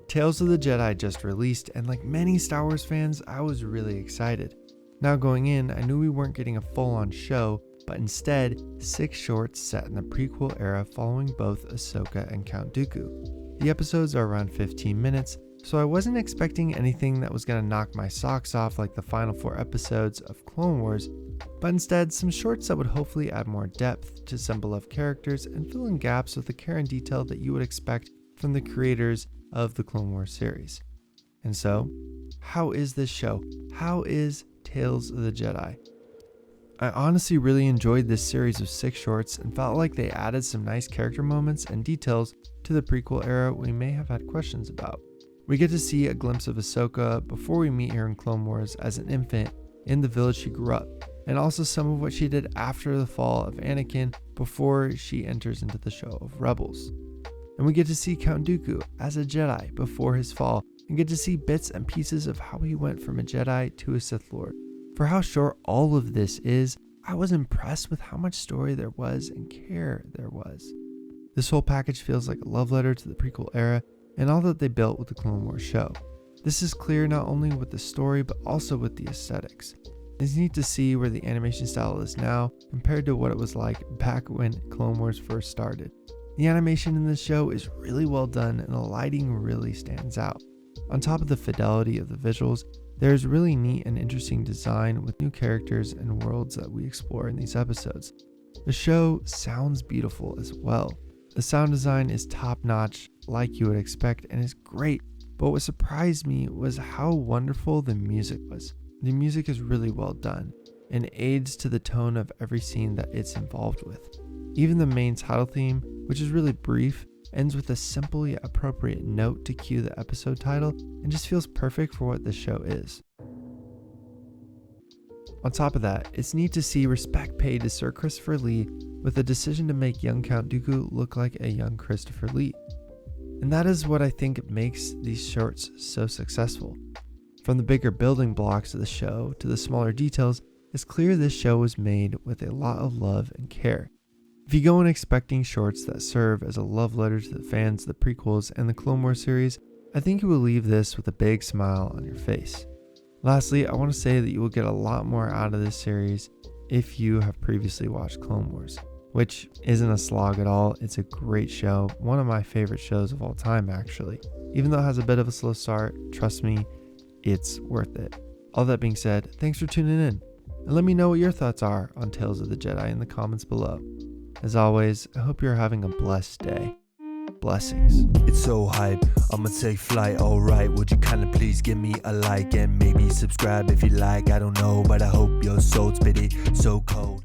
Tales of the Jedi just released, and like many Star Wars fans, I was really excited. Now going in, I knew we weren't getting a full-on show, but instead, 6 shorts set in the prequel era following both Ahsoka and Count Dooku. The episodes are around 15 minutes, so I wasn't expecting anything that was going to knock my socks off like the final 4 episodes of Clone Wars, but instead some shorts that would hopefully add more depth to some beloved characters and fill in gaps with the care and detail that you would expect from the creators of the Clone Wars series. And so, how is this show? How is Tales of the Jedi? I honestly really enjoyed this series of 6 shorts and felt like they added some nice character moments and details to the prequel era we may have had questions about. We get to see a glimpse of Ahsoka before we meet her in Clone Wars as an infant in the village she grew up, and also some of what she did after the fall of Anakin before she enters into the show of Rebels. And we get to see Count Dooku as a Jedi before his fall, and get to see bits and pieces of how he went from a Jedi to a Sith Lord. For how short all of this is, I was impressed with how much story there was and care there was. This whole package feels like a love letter to the prequel era and all that they built with the Clone Wars show. This is clear not only with the story but also with the aesthetics. It's neat to see where the animation style is now compared to what it was like back when Clone Wars first started. The animation in this show is really well done and the lighting really stands out. On top of the fidelity of the visuals, there is really neat and interesting design with new characters and worlds that we explore in these episodes. The show sounds beautiful as well. The sound design is top notch like you would expect and is great, but what surprised me was how wonderful the music was. The music is really well done and aids to the tone of every scene that it's involved with. Even the main title theme, which is really brief, ends with a simple yet appropriate note to cue the episode title and just feels perfect for what this show is. On top of that, it's neat to see respect paid to Sir Christopher Lee with the decision to make young Count Dooku look like a young Christopher Lee. And that is what I think makes these shorts so successful. From the bigger building blocks of the show to the smaller details, it's clear this show was made with a lot of love and care. If you go in expecting shorts that serve as a love letter to the fans of the prequels and the Clone Wars series, I think you will leave this with a big smile on your face. Lastly, I want to say that you will get a lot more out of this series if you have previously watched Clone Wars, which isn't a slog at all. It's a great show, one of my favorite shows of all time actually. Even though it has a bit of a slow start, trust me, it's worth it. All that being said, thanks for tuning in, and let me know what your thoughts are on Tales of the Jedi in the comments below. As always, I hope you're having a blessed day. Blessings. It's so hype, I'ma take flight, alright. Would you kinda please give me a like and maybe subscribe if you like? I don't know, but I hope your soul's pity so cold.